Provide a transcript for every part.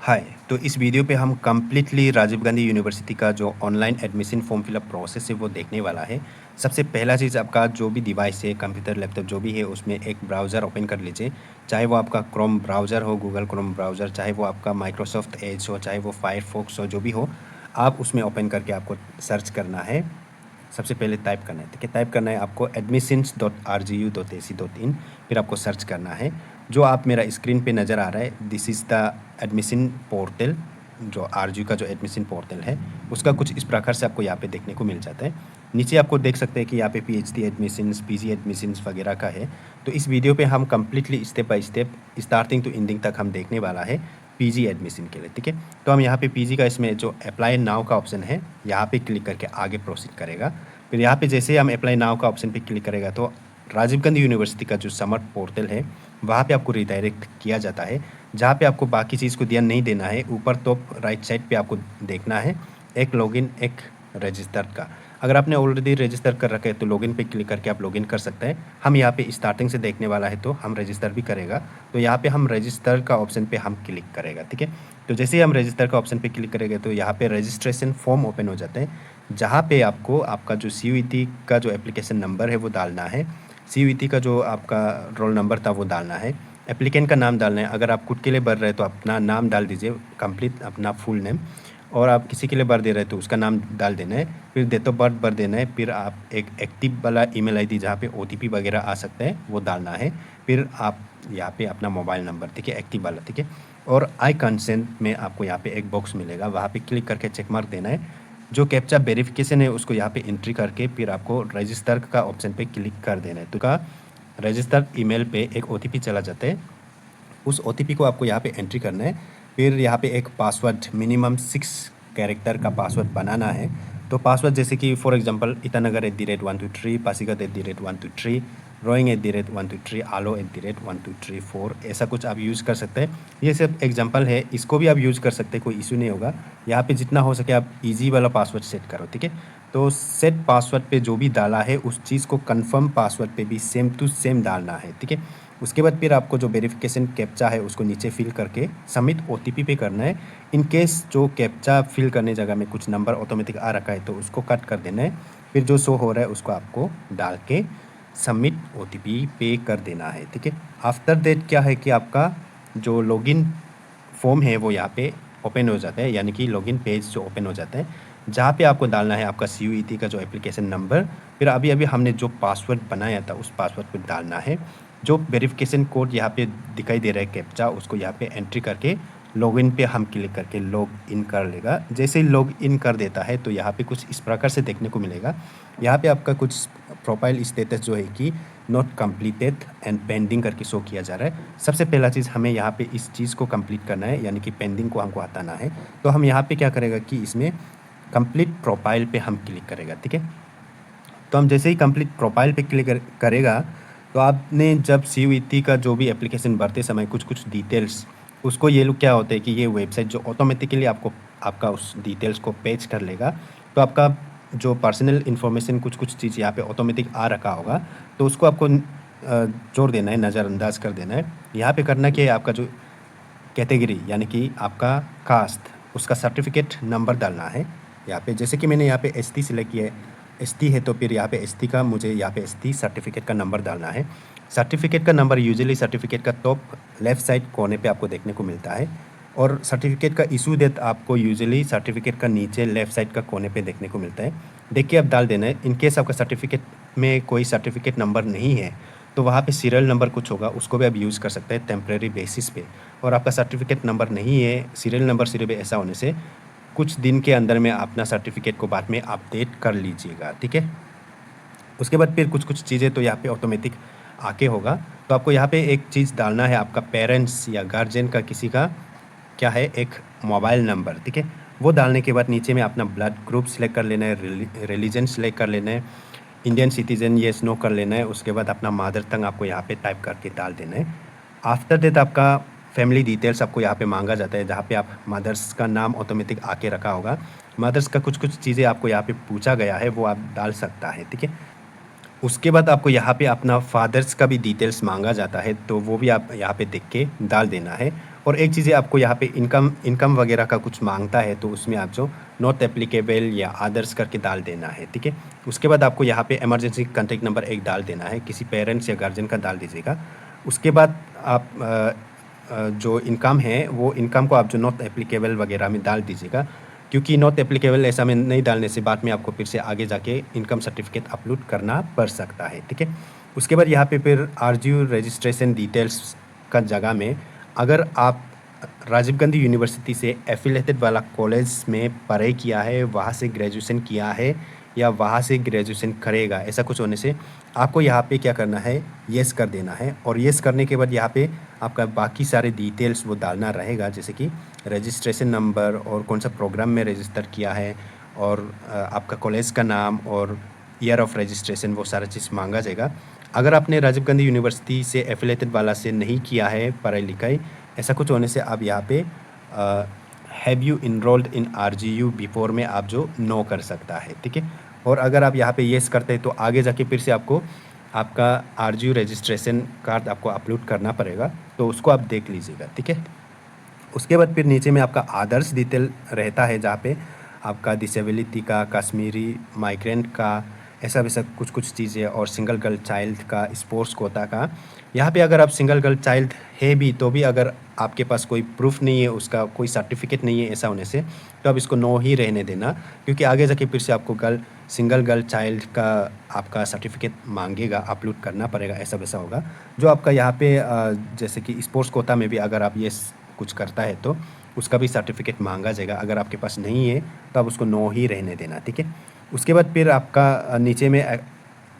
हाय। तो इस वीडियो पे हम कम्प्लीटली राजीव गांधी यूनिवर्सिटी का जो online admission form fill up process है वो देखने वाला है। सबसे पहला चीज़, आपका जो भी डिवाइस है, कंप्यूटर, लैपटॉप जो भी है, उसमें एक ब्राउज़र ओपन कर लीजिए। चाहे वो आपका क्रोम ब्राउज़र हो, गूगल क्रोम ब्राउज़र, चाहे वो आपका माइक्रोसॉफ्ट एज हो, चाहे वो फायरफॉक्स हो, जो भी हो, आप उसमें ओपन करके आपको सर्च करना है। सबसे पहले टाइप करना है, ठीक है। टाइप करना है आपको admissions.rgu.ac.in, फिर आपको सर्च करना है। जो आप मेरा स्क्रीन पे नज़र आ रहा है, this is the admission portal. जो आरजू का जो एडमिशन पोर्टल है, उसका कुछ इस प्रकार से आपको यहाँ पे देखने को मिल जाता है। नीचे आपको देख सकते हैं कि यहाँ पे पीएचडी एडमिशन्स, पीजी एडमिशन्स वगैरह का है। तो इस वीडियो पे हम completely step by step, starting to ending तक हम देखने वाला है पीजी एडमिशन के लिए, ठीक है। तो हम यहाँ पे पीजी का, इसमें जो अप्लाई नाउ का ऑप्शन है, यहाँ पे क्लिक करके आगे प्रोसीड करेगा। फिर यहाँ पे जैसे ही हम अप्लाई नाउ का ऑप्शन पे क्लिक करेगा तो राजीव गांधी यूनिवर्सिटी का जो समर पोर्टल है, वहाँ पे आपको रिडायरेक्ट किया जाता है, जहाँ पे आपको बाकी चीज़ को ध्यान नहीं देना है। ऊपर टॉप राइट साइड पे आपको देखना है एक लॉगिन, एक रजिस्टर का। अगर आपने ऑलरेडी रजिस्टर कर रखा है तो लॉगिन पे क्लिक करके आप लॉगिन कर सकते हैं। हम यहाँ पे स्टार्टिंग से देखने वाला है तो हम रजिस्टर भी करेगा। तो यहाँ पे हम रजिस्टर का ऑप्शन पे हम क्लिक करेगा, ठीक है। तो जैसे ही हम रजिस्टर का ऑप्शन पे क्लिक करेंगे तो यहाँ पे रजिस्ट्रेशन फॉर्म ओपन हो जाते हैं, जहाँ पे आपको आपका जो CUET का जो एप्लीकेशन नंबर है वो डालना है। CUET का जो आपका रोल नंबर था वो डालना है। एप्लीकेंट का नाम डालना है। अगर आप खुद के लिए भर रहे हैं तो अपना नाम डाल दीजिए, कंप्लीट अपना फुल नेम। और आप किसी के लिए भर दे रहे हैं तो उसका नाम डाल देना है। फिर डेट ऑफ बर्थ भर देना है। फिर आप एक एक्टिव वाला ईमेल आईडी, जहाँ पे OTP वगैरह आ सकता है, वो डालना है। फिर आप यहाँ पे अपना मोबाइल नंबर, ठीक है, एक्टिव वाला, ठीक है। और आई कंसेंट में आपको यहाँ पे एक बॉक्स मिलेगा, वहाँ पे क्लिक करके चेक मार्क देना है। जो कैप्चा वेरिफिकेशन है उसको यहाँ पे एंट्री करके फिर आपको रजिस्टर का ऑप्शन पे क्लिक कर देना है। तो का रजिस्टर ईमेल पे एक OTP चला जाता है, उस OTP को आपको यहाँ पे एंट्री करना है। फिर यहाँ पे एक पासवर्ड, मिनिमम 6 कैरेक्टर का पासवर्ड बनाना है। तो पासवर्ड जैसे कि फॉर एग्जांपल ईटानगर @123, पासीघाट @123, रोइंग @123, आलो @1234, ऐसा कुछ आप यूज़ कर सकते हैं। ये सब एग्जांपल है, इसको भी आप यूज़ कर सकते हैं, कोई इशू नहीं होगा। यहाँ पे जितना हो सके आप इजी वाला पासवर्ड सेट करो, ठीक है। तो सेट पासवर्ड पे जो भी डाला है उस चीज़ को कंफर्म पासवर्ड पे भी सेम टू सेम डालना है, ठीक है। उसके बाद फिर आपको जो वेरिफिकेशन कैप्चा है उसको नीचे फिल करके सबमिट OTP पे करना है। इन केस जो कैप्चा फिल करने जगह में कुछ नंबर ऑटोमेटिक आ रखा है तो उसको कट कर देना है। फिर जो शो हो रहा है उसको आपको डाल के सबमिट OTP पे कर देना है, ठीक है। आफ्टर दैट क्या है कि आपका जो लॉगिन फॉर्म है वो यहाँ पे ओपन हो जाता है, यानी कि लॉगिन पेज जो ओपन हो जाता है, जहाँ पे आपको डालना है आपका CUET का जो एप्लीकेशन नंबर। फिर अभी अभी हमने जो पासवर्ड बनाया था उस पासवर्ड को डालना है। जो वेरिफिकेशन कोड यहाँ पे दिखाई दे रहा है कैप्चा, उसको यहाँ पे एंट्री करके लॉगिन पे हम क्लिक करके लॉग इन कर लेगा। जैसे ही लॉग इन कर देता है तो यहाँ पे कुछ इस प्रकार से देखने को मिलेगा। यहाँ पे आपका कुछ प्रोफाइल स्टेटस जो है कि नॉट कंप्लीटेड एंड पेंडिंग करके शो किया जा रहा है। सबसे पहला चीज़ हमें यहाँ पे इस चीज़ को कंप्लीट करना है, यानी कि पेंडिंग को हमको हटाना है। तो हम यहाँ पे क्या करेगा कि इसमें कंप्लीट प्रोफाइल पे हम क्लिक करेगा, ठीक है। तो हम जैसे ही कंप्लीट प्रोफाइल पे क्लिक करेगा तो आपने जब CUET का जो भी एप्लीकेशन भरते समय कुछ कुछ डिटेल्स, उसको ये लोग क्या होते हैं कि ये वेबसाइट जो ऑटोमेटिकली आपको आपका उस डिटेल्स को पेज कर लेगा। तो आपका जो पर्सनल इन्फॉर्मेशन कुछ कुछ चीज़ यहाँ पे ऑटोमेटिक आ रखा होगा, तो उसको आपको जोड़ देना है, नज़रअंदाज कर देना है। यहाँ पे करना क्या है, आपका जो कैटेगरी यानी कि आपका कास्ट, उसका सर्टिफिकेट नंबर डालना है यहाँ पे। जैसे कि मैंने यहाँ पे ST सिलेक्ट किया है, ST है, तो फिर यहाँ पे ST का मुझे यहाँ पे ST सर्टिफिकेट का नंबर डालना है। सर्टिफिकेट का नंबर यूजुअली सर्टिफिकेट का टॉप लेफ़्ट साइड कोने पे आपको देखने को मिलता है, और सर्टिफिकेट का इशू डेट आपको यूजुअली सर्टिफिकेट का नीचे लेफ़्ट साइड का कोने पे देखने को मिलता है। देखिए आप डाल देना है। इन केस आपका सर्टिफिकेट में कोई सर्टिफिकेट नंबर नहीं है तो वहाँ पे सीरियल नंबर कुछ होगा, उसको भी आप यूज़ कर सकते हैं टेम्परेरी बेसिस पे। और आपका सर्टिफिकेट नंबर नहीं है, सीरियल नंबर सिर्फ ऐसा होने से कुछ दिन के अंदर में अपना सर्टिफिकेट को बाद में अपडेट कर लीजिएगा, ठीक है। उसके बाद फिर कुछ कुछ चीज़ें तो यहाँ पे ऑटोमेटिक आके होगा। तो आपको यहाँ पे एक चीज़ डालना है, आपका पेरेंट्स या गार्जियन का किसी का क्या है, एक मोबाइल नंबर, ठीक है। वो डालने के बाद नीचे में अपना ब्लड ग्रुप सिलेक्ट कर लेना है, रिलीजन सिलेक्ट कर लेना है, इंडियन सिटीजन येस नो कर लेना है। उसके बाद अपना मदर टंग आपको यहाँ पे टाइप करके डाल देना है। आफ्टर दैट आपका फैमिली डिटेल्स आपको यहाँ पे मांगा जाता है, जहाँ पे आप मदर्स का नाम ऑटोमेटिक आके रखा होगा। मदर्स का कुछ कुछ चीज़ें आपको यहाँ पे पूछा गया है, वो आप डाल सकता है, ठीक है। उसके बाद आपको यहाँ पे अपना फादर्स का भी डिटेल्स मांगा जाता है, तो वो भी आप यहाँ पे देख के डाल देना है। और एक चीज़ है, आपको यहाँ पे इनकम इनकम वगैरह का कुछ मांगता है तो उसमें आप जो नॉट एप्लीकेबल या अदर्स करके डाल देना है, ठीक है। उसके बाद आपको यहाँ पे इमरजेंसी कॉन्टैक्ट नंबर एक डाल देना है, किसी पेरेंट्स या गार्जियन का डाल दीजिएगा। उसके बाद आप जो इनकम है वो इनकम को आप जो नॉट एप्लीकेबल वगैरह में डाल दीजिएगा, क्योंकि नॉट एप्लीकेबल ऐसा में नहीं डालने से बाद में आपको फिर से आगे जाके इनकम सर्टिफिकेट अपलोड करना पड़ सकता है, ठीक है। उसके बाद यहाँ पे फिर आरजीयू रजिस्ट्रेशन डिटेल्स का जगह में अगर आप राजीव गांधी यूनिवर्सिटी से एफिलेटेड वाला कॉलेज में पढ़ाई किया है, वहाँ से ग्रेजुएशन किया है या वहाँ से ग्रेजुएशन करेगा, ऐसा कुछ होने से आपको यहाँ पे क्या करना है, येस कर देना है। और येस करने के बाद यहाँ पे आपका बाकी सारे डिटेल्स वो डालना रहेगा, जैसे कि रजिस्ट्रेशन नंबर और कौन सा प्रोग्राम में रजिस्टर किया है और आपका कॉलेज का नाम और ईयर ऑफ रजिस्ट्रेशन, वो सारा चीज़ मांगा जाएगा। अगर आपने राजीव गांधी यूनिवर्सिटी से एफिलेटेड वाला से नहीं किया है पढ़ाई लिखाई, ऐसा कुछ होने से आप यहाँ पे have you enrolled in RGU before में आप जो नो कर सकता है, ठीक है। और अगर आप यहाँ पे येस करते हैं तो आगे जाके फिर से आपको आपका आरजीयू रजिस्ट्रेशन कार्ड आपको अपलोड करना पड़ेगा, तो उसको आप देख लीजिएगा, ठीक है। उसके बाद फिर नीचे में आपका आदर्स डिटेल रहता है, जहाँ पे आपका डिसेबिलिटी का, कश्मीरी माइग्रेंट का, ऐसा वैसा कुछ कुछ चीज़ें, और सिंगल गर्ल चाइल्ड का, स्पोर्ट्स कोटा का। यहाँ पे अगर आप सिंगल गर्ल चाइल्ड है भी तो भी अगर आपके पास कोई प्रूफ नहीं है, उसका कोई सर्टिफिकेट नहीं है, ऐसा होने से तो आप इसको नो ही रहने देना, क्योंकि आगे जाके फिर से आपको सिंगल गर्ल चाइल्ड का आपका सर्टिफिकेट मांगेगा, अपलोड करना पड़ेगा, ऐसा वैसा होगा। जो आपका यहाँ पे जैसे कि स्पोर्ट्स कोटा में भी अगर आप ये कुछ करता है तो उसका भी सर्टिफिकेट मांगा जाएगा, अगर आपके पास नहीं है तो आप उसको नो ही रहने देना, ठीक है। उसके बाद फिर आपका नीचे में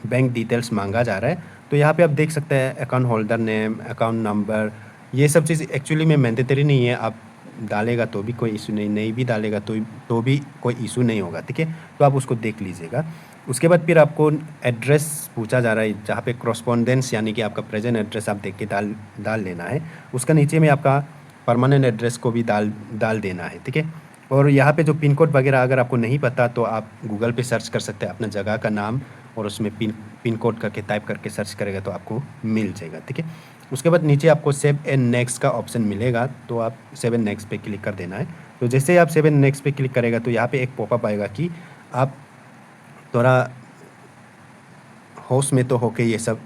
बैंक डिटेल्स मांगा जा रहा है, तो यहाँ पे आप देख सकते हैं account holder name, account number, ये सब चीज़ एक्चुअली में मैंडेटरी नहीं है, आप डालेगा तो भी कोई इशू नहीं, नहीं भी डालेगा तो भी कोई इशू नहीं होगा, ठीक है। तो आप उसको देख लीजिएगा। उसके बाद फिर आपको एड्रेस पूछा जा रहा है, जहाँ पे करस्पॉन्डेंस यानी कि आपका प्रेजेंट एड्रेस आप देख के डाल लेना है। उसका नीचे में आपका परमानेंट एड्रेस को भी डाल देना है, ठीक है। और यहाँ पे जो पिन कोड वगैरह अगर आपको नहीं पता तो आप गूगल पे सर्च कर सकते हैं अपना जगह का नाम, और उसमें पिन कोड करके टाइप करके सर्च करेगा तो आपको मिल जाएगा, ठीक है। उसके बाद नीचे आपको सेव एंड नेक्स्ट का ऑप्शन मिलेगा, तो आप सेव एंड नेक्स्ट पे क्लिक कर देना है। तो जैसे ही आप सेव एंड नेक्स्ट पे क्लिक करेगा तो यहाँ पे एक पॉपअप आएगा कि आप थोड़ा होश में तो होके ये सब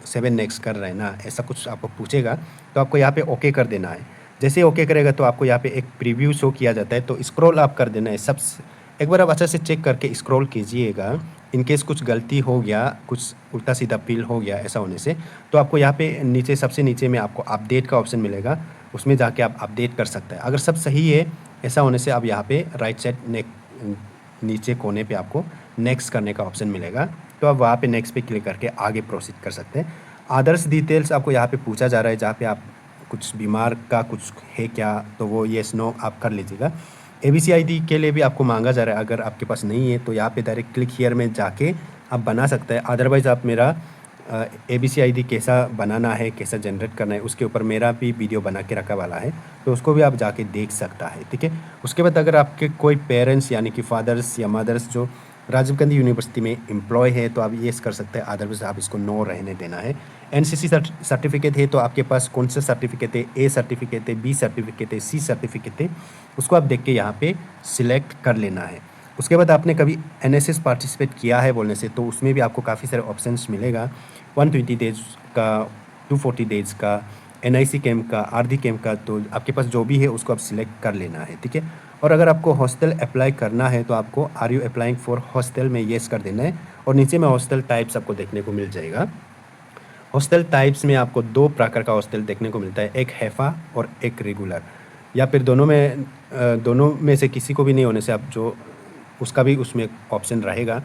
सेव एंड नेक्स्ट कर रहे हैं ना, ऐसा कुछ आपको पूछेगा, तो आपको यहाँ पे ओके कर देना है। जैसे ओके करेगा तो आपको यहाँ पे एक प्रीव्यू शो किया जाता है, तो स्क्रॉल आप कर देना है। सब एक बार आप अच्छे से चेक करके स्क्रॉल कीजिएगा, इनकेस कुछ गलती हो गया, कुछ उल्टा सीधा फिल हो गया, ऐसा होने से तो आपको यहाँ पे नीचे सबसे नीचे में आपको अपडेट का ऑप्शन मिलेगा, उसमें जाके आप अपडेट कर सकते हैं। अगर सब सही है, ऐसा होने से अब यहाँ पे राइट साइड नीचे कोने पे आपको नेक्स्ट करने का ऑप्शन मिलेगा, तो आप वहाँ पे नेक्स्ट पे क्लिक करके आगे प्रोसीड कर सकते हैं। अदर्स डिटेल्स आपको यहाँ पे पूछा जा रहा है, जहाँ पे आप कुछ बीमार का कुछ है क्या, तो वो येस नो आप कर लीजिएगा। ABC ID के लिए भी आपको मांगा जा रहा है, अगर आपके पास नहीं है तो यहाँ पे डायरेक्ट क्लिक हियर में जाके आप बना सकते हैं। अदरवाइज़ आप मेरा ABC ID कैसा बनाना है, कैसा जनरेट करना है, उसके ऊपर मेरा भी वीडियो बना के रखा वाला है, तो उसको भी आप जाके देख सकता है, ठीक है। उसके बाद अगर आपके कोई पेरेंट्स यानी कि फादर्स या मदर्स जो राजीव गांधी यूनिवर्सिटी में एम्प्लॉय है तो आप ये कर सकते हैं, अदरवाइज आप इसको नो रहने देना है। NCC सर्टिफिकेट है तो आपके पास कौन सा सर्टिफिकेट है, A सर्टिफिकेट है, B सर्टिफिकेट है, C सर्टिफिकेट है, उसको आप देख के यहाँ पे सिलेक्ट कर लेना है। उसके बाद आपने कभी NSS पार्टिसिपेट किया है बोलने से, तो उसमें भी आपको काफ़ी सारे ऑप्शंस मिलेगा, 120 डेज का, 240 डेज का, NIC कैम्प का, RD कैम्प का, तो आपके पास जो भी है उसको आप सिलेक्ट कर लेना है, ठीक है। और अगर आपको हॉस्टल अप्लाई करना है तो आपको are you applying for hostel में येस कर देना है, और नीचे में हॉस्टल टाइप्स आपको देखने को मिल जाएगा। हॉस्टल टाइप्स में आपको 2 प्रकार का हॉस्टल देखने को मिलता है, एक हैफ़ा और एक रेगुलर, या फिर दोनों में से किसी को भी नहीं होने से आप जो उसका भी उसमें ऑप्शन रहेगा,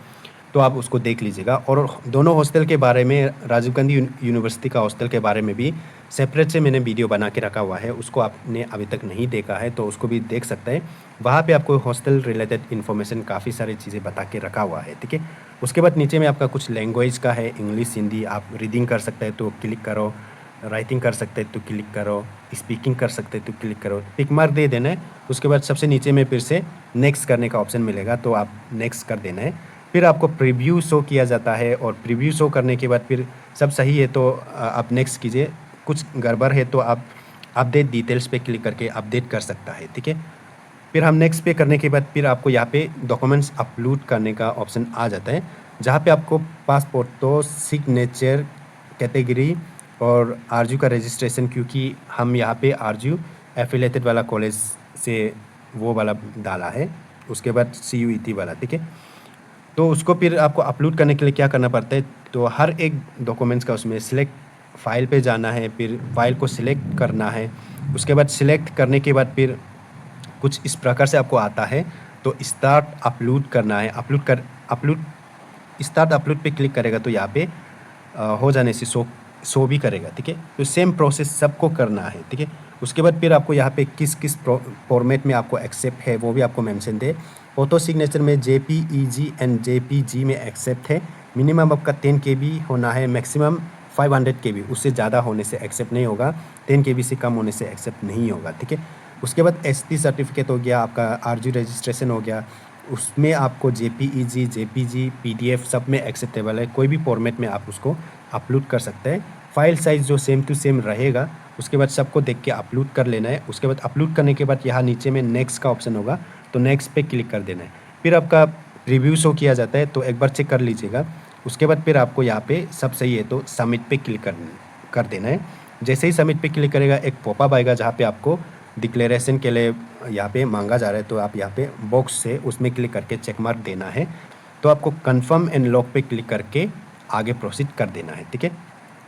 तो आप उसको देख लीजिएगा। और दोनों हॉस्टल के बारे में, राजीव गांधी यूनिवर्सिटी का हॉस्टल के बारे में भी सेपरेट से मैंने वीडियो बना के रखा हुआ है, उसको आपने अभी तक नहीं देखा है तो उसको भी देख सकते हैं। वहाँ पे आपको हॉस्टल रिलेटेड इन्फॉर्मेशन काफ़ी सारी चीज़ें बता के रखा हुआ है, ठीक है। उसके बाद नीचे में आपका कुछ लैंग्वेज का है, इंग्लिश, हिंदी, आप रीडिंग कर सकते हैं तो क्लिक करो, राइटिंग कर सकते हैं तो क्लिक करो, स्पीकिंग कर सकते हैं तो क्लिक करो, टिक मार्क दे देना है। उसके बाद सबसे नीचे में फिर से नेक्स्ट करने का ऑप्शन मिलेगा, तो आप नेक्स्ट कर देना है। फिर आपको प्रीव्यू शो किया जाता है, और प्रीव्यू शो करने के बाद फिर सब सही है तो आप नेक्स्ट कीजिए, कुछ गड़बड़ है तो आप अपडेट डिटेल्स पे क्लिक करके अपडेट कर सकता है, ठीक है। फिर हम नेक्स्ट पे करने के बाद फिर आपको यहाँ पे डॉक्यूमेंट्स अपलोड करने का ऑप्शन आ जाता है, जहाँ पे आपको पासपोर्ट तो सिग्नेचर कैटेगरी और आरजू का रजिस्ट्रेशन, क्योंकि हम यहाँ पे आरजू एफिलेटेड वाला कॉलेज से वो वाला डाला है, उसके बाद CUET वाला, ठीक है। तो उसको फिर आपको अपलोड करने के लिए क्या करना पड़ता है, तो हर एक डॉक्यूमेंट्स का उसमें सिलेक्ट फाइल पे जाना है, फिर फाइल को सिलेक्ट करना है। उसके बाद सिलेक्ट करने के बाद फिर कुछ इस प्रकार से आपको आता है, तो स्टार्ट अपलोड करना है। स्टार्ट अपलोड पे क्लिक करेगा तो यहाँ पे हो जाने से शो भी करेगा, ठीक है। तो सेम प्रोसेस सबको करना है, ठीक है। उसके बाद फिर आपको यहाँ पे किस किस फॉर्मेट में आपको एक्सेप्ट है वो भी आपको मेंशन दे। फोटो सिग्नेचर में JPEG एंड JPG में एक्सेप्ट है। मिनिमम आपका 10 KB होना है, मैक्सिमम 500 KB, उससे ज़्यादा होने से एक्सेप्ट नहीं होगा, 10 KB से कम होने से एक्सेप्ट नहीं होगा, ठीक है। उसके बाद ST सर्टिफिकेट हो गया, आपका आरजू रजिस्ट्रेशन हो गया, उसमें आपको JPEG JPG PDF सब में एक्सेप्टेबल है, कोई भी फॉर्मेट में आप उसको अपलोड कर सकते हैं। फाइल साइज़ जो सेम टू सेम रहेगा, उसके बाद सबको देख के अपलोड कर लेना है। उसके बाद अपलोड करने के बाद यहाँ नीचे में नेक्स्ट का ऑप्शन होगा, तो नेक्स्ट पे क्लिक कर देना है। फिर आपका रिव्यू शो किया जाता है, तो एक बार चेक कर लीजिएगा। उसके बाद फिर आपको यहाँ पे सब सही है तो सबमिट पे क्लिक कर देना है। जैसे ही सबमिट पे क्लिक करेगा एक पॉपअप आएगा, जहाँ पे आपको डिक्लेरेशन के लिए यहाँ पे मांगा जा रहा है, तो आप यहाँ पे बॉक्स से उसमें क्लिक करके चेक मार्क देना है। तो आपको कन्फर्म एंड लॉक पे क्लिक करके आगे प्रोसीड कर देना है, ठीक है।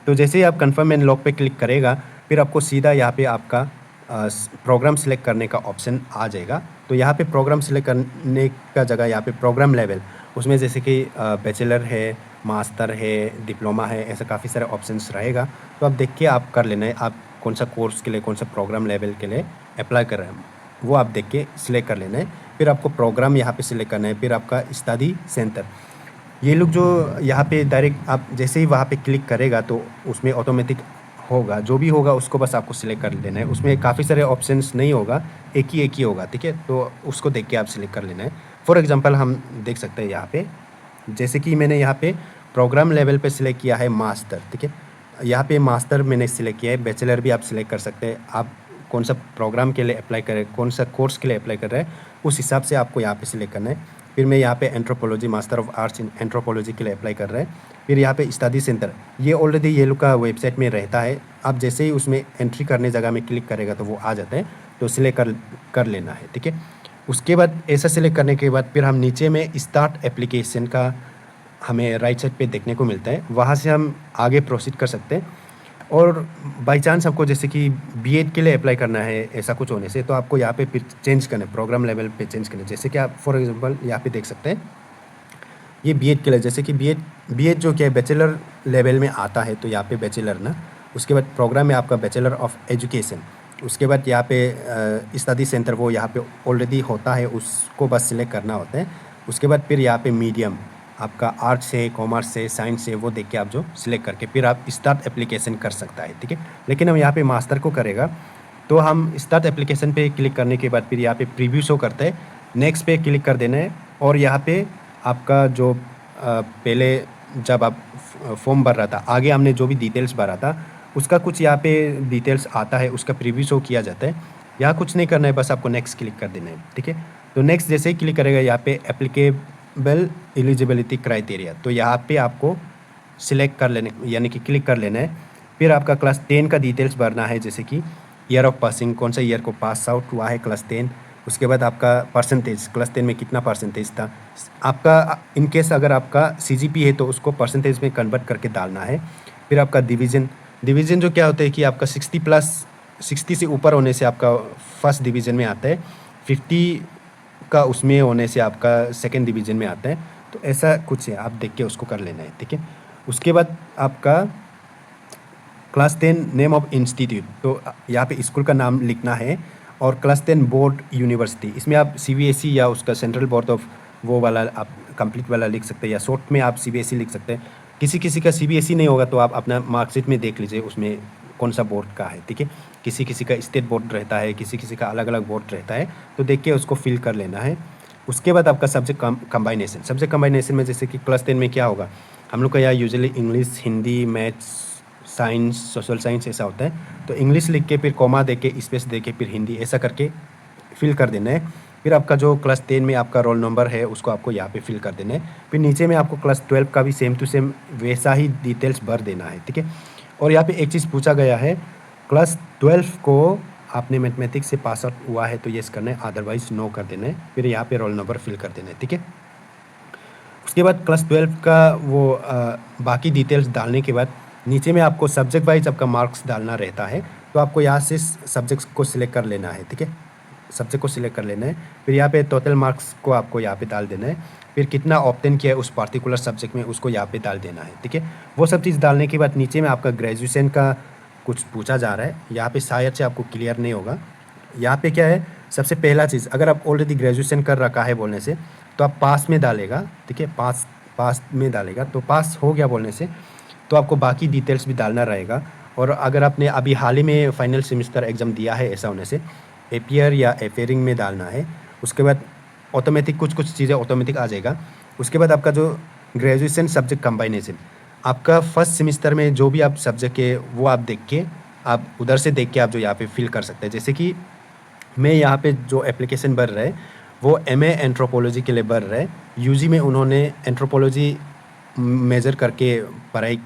तो जैसे ही आप कन्फर्म एंड लॉक पे क्लिक करेगा, फिर आपको सीधा यहाँ पे आपका प्रोग्राम सिलेक्ट करने का ऑप्शन आ जाएगा। तो यहाँ पे प्रोग्राम सिलेक्ट करने का जगह यहाँ पे प्रोग्राम लेवल, उसमें जैसे कि बैचलर है, मास्टर है, डिप्लोमा है, ऐसा काफ़ी सारे ऑप्शंस रहेगा। तो आप देख के आप कर लेना है, आप कौन सा कोर्स के लिए, कौन सा प्रोग्राम लेवल के लिए अप्लाई कर रहे हैं, वो आप देख के सिलेक्ट कर लेना है। फिर आपको प्रोग्राम यहाँ पे सिलेक्ट करना है। फिर आपका स्टडी सेंटर, ये लोग जो यहाँ पे डायरेक्ट आप जैसे ही वहाँ पे क्लिक करेगा तो उसमें ऑटोमेटिक होगा, जो भी होगा उसको बस आपको सिलेक्ट कर लेना है। उसमें काफ़ी सारे ऑप्शंस नहीं होगा, एक ही होगा, ठीक है। तो उसको देख के आप सिलेक्ट कर लेना है। फॉर एग्जांपल हम देख सकते हैं यहाँ पे, जैसे कि मैंने यहाँ पे प्रोग्राम लेवल पे सिलेक्ट किया है मास्टर, ठीक है। यहाँ पे मास्टर मैंने सिलेक्ट किया है, बैचलर भी आप सिलेक्ट कर सकते हैं। आप कौन सा प्रोग्राम के लिए अप्लाई करें, कौन सा कोर्स के लिए अप्लाई कर रहे हैं, उस हिसाब से आपको यहाँ पे सिलेक्ट करना है। फिर मैं यहाँ पे anthropology, master of arts in anthropology के लिए अप्लाई कर रहे हैं। फिर यहाँ पे स्टडी सेंटर, ये ऑलरेडी ये लोग का वेबसाइट में रहता है। आप जैसे ही उसमें एंट्री करने जगह में क्लिक करेगा तो वो आ जाता है, तो सिलेक्ट कर लेना है, ठीक है। उसके बाद ऐसा सिलेक्ट करने के बाद फिर हम नीचे में स्टार्ट एप्लीकेशन का हमें राइट साइड पे देखने को मिलता है, वहाँ से हम आगे प्रोसीड कर सकते हैं। और बाई चांस आपको जैसे कि B.Ed के लिए अप्लाई करना है, ऐसा कुछ होने से, तो आपको यहाँ पे फिर चेंज करना है, प्रोग्राम लेवल पे चेंज करना है। जैसे कि आप फॉर एग्जांपल यहाँ पे देख सकते हैं, ये B.Ed के लिए, जैसे कि B.Ed जो क्या है बैचलर लेवल में आता है, तो यहाँ पे बैचलर ना, उसके बाद प्रोग्राम में आपका बैचलर ऑफ एजुकेशन, उसके बाद यहाँ पे स्टडी सेंटर वो यहाँ पे ऑलरेडी होता है, उसको बस सिलेक्ट करना होता है। उसके बाद फिर यहाँ पे मीडियम आपका आर्ट्स से, कॉमर्स से, साइंस से, वो देख के आप जो सिलेक्ट करके फिर आप स्टार्ट एप्लीकेशन कर सकता है, ठीक है। लेकिन हम यहाँ पे मास्टर को करेगा, तो हम स्टार्ट एप्लीकेशन पे क्लिक करने के बाद फिर यहाँ पे प्रीव्यू शो करता है, नेक्स्ट पे क्लिक कर देना है। और यहाँ पे आपका जो पहले जब आप फॉर्म भर रहा था, आगे हमने जो भी डिटेल्स भरा था, उसका कुछ यहाँ पे डिटेल्स आता है, उसका प्रीव्यू शो किया जाता है। यहाँ कुछ नहीं करना है, बस आपको नेक्स्ट क्लिक कर देना है, ठीक है। तो नेक्स्ट जैसे ही क्लिक करेगा, यहाँ पे एप्लीकेबल एलिजिबिलिटी क्राइटेरिया, तो यहाँ पे आपको सिलेक्ट कर लेने, यानी कि क्लिक कर लेना है। फिर आपका क्लास 10 का डिटेल्स भरना है, जैसे कि ईयर ऑफ पासिंग, कौन सा ईयर को पास आउट हुआ है क्लास 10। उसके बाद आपका परसेंटेज, क्लास 10 में कितना परसेंटेज था आपका, इन केस अगर आपका CGP है तो उसको परसेंटेज में कन्वर्ट करके डालना है। फिर आपका डिवीज़न जो क्या होता है कि आपका 60 से ऊपर होने से आपका फर्स्ट डिवीज़न में आता है, 50 का उसमें होने से आपका सेकंड डिवीज़न में आता है। तो ऐसा कुछ है, आप देख के उसको कर लेना है, ठीक है। उसके बाद आपका क्लास 10 नेम ऑफ इंस्टीट्यूट, तो यहाँ पे स्कूल का नाम लिखना है। और क्लास 10 बोर्ड यूनिवर्सिटी, इसमें आप CBSE या उसका सेंट्रल बोर्ड ऑफ वो वाला आप कंप्लीट वाला लिख सकते हैं, या शॉर्ट में आप CBSE लिख सकते हैं। किसी का CBSE नहीं होगा तो आप अपना मार्कशीट में देख लीजिए उसमें कौन सा बोर्ड का है, ठीक है। किसी का स्टेट बोर्ड रहता है, किसी का अलग अलग बोर्ड रहता है, तो देख के उसको फिल कर लेना है। उसके बाद आपका सब्जेक्ट कंबाइनेशन में जैसे कि क्लास 10 में क्या होगा, हम लोग का यहाँ usually English, Hindi, maths, science, social science ऐसा होता है। तो इंग्लिश लिख के फिर कॉमा दे के स्पेस दे के फिर हिंदी ऐसा करके फिल कर देना है। फिर आपका जो क्लास 10 में आपका रोल नंबर है उसको आपको यहाँ पे फिल कर देना है। फिर नीचे में आपको क्लास 12 का भी सेम टू सेम वैसा ही डिटेल्स भर देना है, ठीक है। और यहाँ पे एक चीज़ पूछा गया है, क्लास 12 को आपने मैथमेटिक्स से पास आउट हुआ है तो येस करना है, अदरवाइज नो कर देना है। फिर यहाँ पे रोल नंबर फिल कर देना है, ठीक है। उसके बाद क्लास 12 का वो बाकी डिटेल्स डालने के बाद नीचे में आपको सब्जेक्ट वाइज आपका मार्क्स डालना रहता है। तो आपको यहाँ से सब्जेक्ट्स को सिलेक्ट कर लेना है, ठीक है। सब्जेक्ट को सिलेक्ट कर लेना है। फिर यहाँ पे टोटल मार्क्स को आपको यहाँ पे डाल देना है। फिर कितना ऑब्टेन किया है उस पार्टिकुलर सब्जेक्ट में उसको यहाँ पे डाल देना है, ठीक है। वो सब चीज़ डालने के बाद नीचे में आपका ग्रेजुएशन का कुछ पूछा जा रहा है। यहाँ पे शायद से आपको क्लियर नहीं होगा। यहाँ पे क्या है, सबसे पहला चीज़, अगर आप ऑलरेडी ग्रेजुएशन कर रखा है बोलने से तो आप पास में डालेगा, ठीक है। पास में डालेगा तो पास हो गया बोलने से तो आपको बाकी डिटेल्स भी डालना रहेगा। और अगर आपने अभी हाल ही में फाइनल सेमेस्टर एग्ज़ाम दिया है ऐसा होने से एपियर या एफेयरिंग में डालना है। उसके बाद ऑटोमेटिक कुछ चीज़ें ऑटोमेटिक आ जाएगा। उसके बाद आपका जो ग्रेजुएशन सब्जेक्ट कंबाइनेशन, आपका फर्स्ट सेमेस्टर में जो भी आप सब्जेक्ट है वो आप देख के, आप उधर से देख के आप जो यहाँ पे फिल कर सकते हैं। जैसे कि मैं यहाँ पे जो एप्लीकेशन भर रहा है वो एमए एंथ्रोपोलॉजी के लिए भर रहा है। यूजी में उन्होंने एंथ्रोपोलॉजी मेजर करके पढ़ाई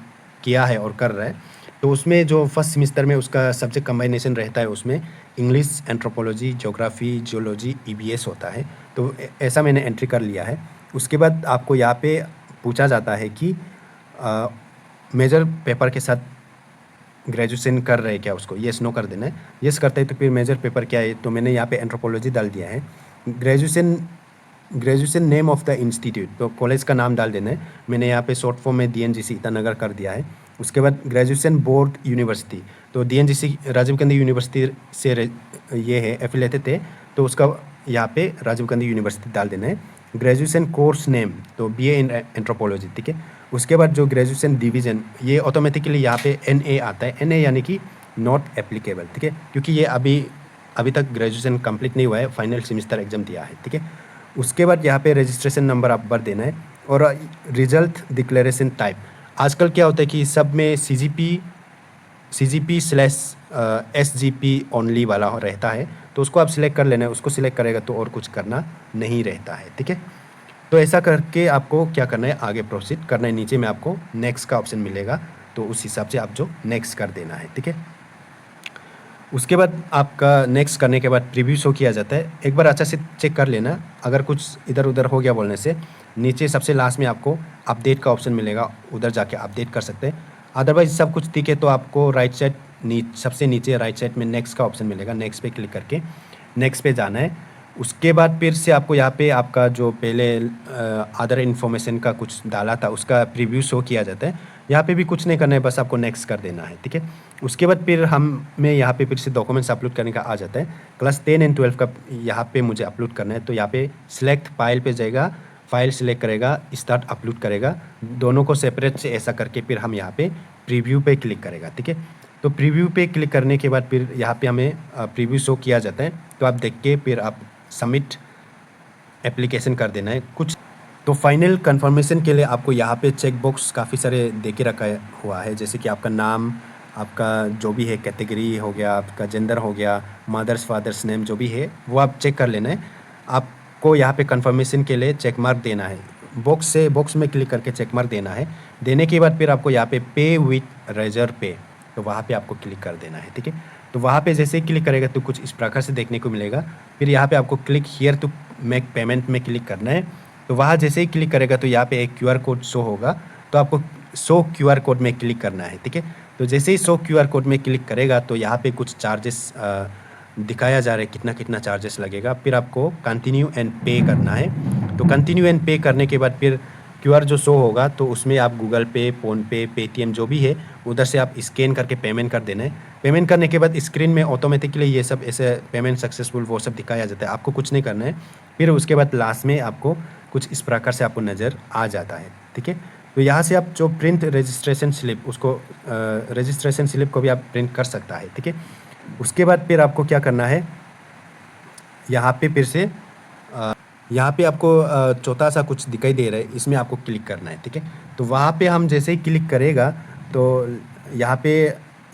किया है और कर रहा है। तो उसमें जो फर्स्ट सेमेस्टर में उसका सब्जेक्ट कंबाइनेशन रहता है, उसमें English, anthropology, geography, geology, EBS होता है। तो ऐसा मैंने एंट्री कर लिया है। उसके बाद आपको यहाँ पे पूछा जाता है कि मेजर पेपर के साथ ग्रेजुएशन कर रहे हैं क्या, उसको येस नो कर देना है। येस करते हैं तो फिर मेजर पेपर क्या है, तो मैंने यहाँ पे एंथ्रोपोलॉजी डाल दिया है। Graduation name of the institute, तो कॉलेज का नाम डाल देना है। मैंने यहाँ पे शॉर्ट फॉर्म में डीएनजीसी ईटानगर कर दिया है। उसके बाद ग्रेजुएशन बोर्ड यूनिवर्सिटी, तो डीएनजीसी राजीव गांधी यूनिवर्सिटी से ये है एफिलेटेड है, तो उसका यहाँ पे राजीव गांधी यूनिवर्सिटी डाल देना है। ग्रेजुएशन कोर्स नेम तो बीए इन एंथ्रोपोलॉजी, ठीक है। उसके बाद जो ग्रेजुएशन डिवीज़न, ये ऑटोमेटिकली यहाँ पे एनए आता है। एनए यानी कि नॉट एप्लीकेबल, ठीक है, क्योंकि ये अभी तक ग्रेजुएशन कंप्लीट नहीं हुआ है, फाइनल सेमेस्टर एग्जाम दिया है, ठीक है। उसके बाद यहाँ पे रजिस्ट्रेशन नंबर आप भर देना है। और रिजल्ट डिक्लेरेशन टाइप, आजकल क्या होता है कि सब में CGP/SGP ओनली वाला रहता है, तो उसको आप सिलेक्ट कर लेना है। उसको सिलेक्ट करेगा तो और कुछ करना नहीं रहता है, ठीक है। तो ऐसा करके आपको क्या करना है, आगे प्रोसीड करना है। नीचे में आपको नेक्स्ट का ऑप्शन मिलेगा, तो उस हिसाब से आप जो नेक्स्ट कर देना है, ठीक है। उसके बाद आपका नेक्स्ट करने के बाद प्रीव्यू शो किया जाता है। एक बार अच्छा से चेक कर लेना, अगर कुछ इधर उधर हो गया बोलने से नीचे सबसे लास्ट में आपको अपडेट का ऑप्शन मिलेगा, उधर जाके अपडेट कर सकते हैं। अदरवाइज सब कुछ ठीक है तो आपको राइट साइड सबसे नीचे राइट साइड में नेक्स्ट का ऑप्शन मिलेगा। नेक्स्ट पे क्लिक करके नेक्स्ट पे जाना है। उसके बाद फिर से आपको यहाँ पे आपका जो पहले अदर इन्फॉर्मेशन का कुछ डाला था उसका प्रीव्यू शो किया जाता है। यहाँ पे भी कुछ नहीं करना है, बस आपको नेक्स्ट कर देना है, ठीक है। उसके बाद फिर हमें यहाँ पे फिर से डॉक्यूमेंट्स अपलोड करने का आ जाता है। क्लास 10 एंड 12 का यहाँ पे मुझे अपलोड करना है, तो यहाँ पे सिलेक्ट फाइल पे जाएगा, फाइल सिलेक्ट करेगा, स्टार्ट अपलोड करेगा, दोनों को सेपरेट से ऐसा करके फिर हम यहाँ पे प्रीव्यू पे क्लिक करेगा, ठीक है। तो प्रीव्यू पे क्लिक करने के बाद फिर यहाँ पे हमें प्रीव्यू शो किया जाता है, तो आप देख के फिर आप सबमिट एप्लीकेशन कर देना है कुछ। तो फाइनल कंफर्मेशन के लिए आपको यहाँ पे चेक बॉक्स काफ़ी सारे दे के रखा हुआ है, जैसे कि आपका नाम, आपका जो भी है कैटेगरी हो गया, आपका जेंडर हो गया, मदर्स फादर्स नेम जो भी है वो आप चेक कर लेना है। आपको यहाँ पे कंफर्मेशन के लिए चेक मार्क देना है, बॉक्स में क्लिक करके चेक मार्क देना है। देने के बाद फिर आपको यहाँ पे पे विथ रेजर पे, तो वहाँ पे आपको क्लिक कर देना है, ठीक है। तो वहाँ पे जैसे ही क्लिक करेगा तो कुछ इस प्रकार से देखने को मिलेगा। फिर यहाँ पे आपको click here to make payment में क्लिक करना है। तो वहाँ जैसे ही क्लिक करेगा तो यहाँ पे एक QR कोड शो होगा, तो आपको शो QR कोड में क्लिक करना है, ठीक है। तो जैसे ही शो QR कोड में क्लिक करेगा तो यहाँ पे कुछ चार्जेस दिखाया जा रहा है, कितना चार्जेस लगेगा। फिर आपको कंटिन्यू एंड पे करना है। तो कंटिन्यू एंड पे करने के बाद फिर QR जो शो होगा तो उसमें आप गूगल पे, फ़ोनपे, पेटीएम जो भी है उधर से आप स्कैन करके पेमेंट कर देना है। पेमेंट करने के बाद स्क्रीन में ऑटोमेटिकली ये सब ऐसे पेमेंट सक्सेसफुल वो सब दिखाया जाता है, आपको कुछ नहीं करना है। फिर उसके बाद लास्ट में आपको कुछ इस प्रकार से आपको नज़र आ जाता है, ठीक है। तो यहाँ से आप जो प्रिंट रजिस्ट्रेशन स्लिप, उसको रजिस्ट्रेशन स्लिप को भी आप प्रिंट कर सकता है, ठीक है। उसके बाद फिर आपको क्या करना है, यहाँ पे फिर से यहाँ पे आपको चौथा सा कुछ दिखाई दे रहा है, इसमें आपको क्लिक करना है, ठीक है। तो वहाँ पे हम जैसे ही क्लिक करेगा तो यहाँ पे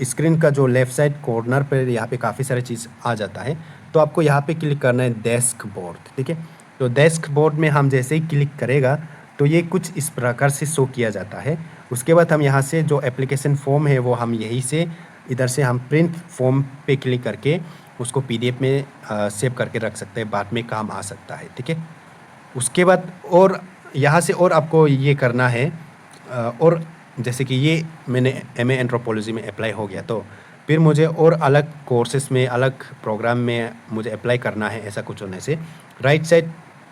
स्क्रीन का जो लेफ़्ट साइड कॉर्नर पर यहाँ पे काफ़ी सारी चीज़ आ जाता है। तो आपको यहाँ पे क्लिक करना है डेस्क बोर्ड, ठीक है। तो डेस्क बोर्ड में हम जैसे ही क्लिक करेगा तो ये कुछ इस प्रकार से शो किया जाता है। उसके बाद हम यहाँ से जो एप्लीकेशन फ़ॉर्म है वो हम यहीं से इधर से हम प्रिंट फॉर्म पे क्लिक करके उसको पीडीएफ में सेव करके रख सकते हैं, बाद में काम आ सकता है, ठीक है। उसके बाद और यहाँ से और आपको ये करना है और जैसे कि ये मैंने एमए एंथ्रोपोलॉजी में अप्लाई हो गया, तो फिर मुझे और अलग कोर्सेज़ में, अलग प्रोग्राम में मुझे अप्लाई करना है, ऐसा कुछ होने से राइट साइड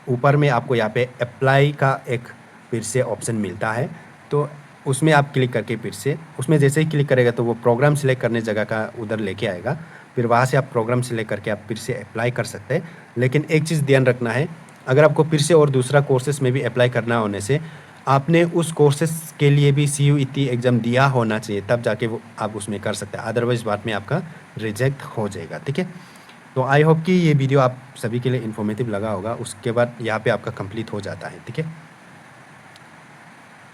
ऊपर में आपको यहाँ पे अप्लाई का एक फिर से ऑप्शन मिलता है। तो उसमें आप क्लिक करके फिर से उसमें जैसे ही क्लिक करेगा तो वो प्रोग्राम सिलेक्ट करने जगह का उधर लेके आएगा। फिर वहाँ से आप प्रोग्राम सिलेक्ट करके आप फिर से अप्लाई कर सकते हैं। लेकिन एक चीज़ ध्यान रखना है, अगर आपको फिर से और दूसरा कोर्सेज़ में भी अप्लाई करना होने से आपने उस कोर्सेज़ के लिए भी सीयूईटी एग्ज़ाम दिया होना चाहिए, तब जाके वो आप उसमें कर सकते हैं, अदरवाइज़ बाद में आपका रिजेक्ट हो जाएगा, ठीक है। तो आई होप कि ये वीडियो आप सभी के लिए इन्फॉर्मेटिव लगा होगा। उसके बाद यहाँ पे आपका कंप्लीट हो जाता है, ठीक है।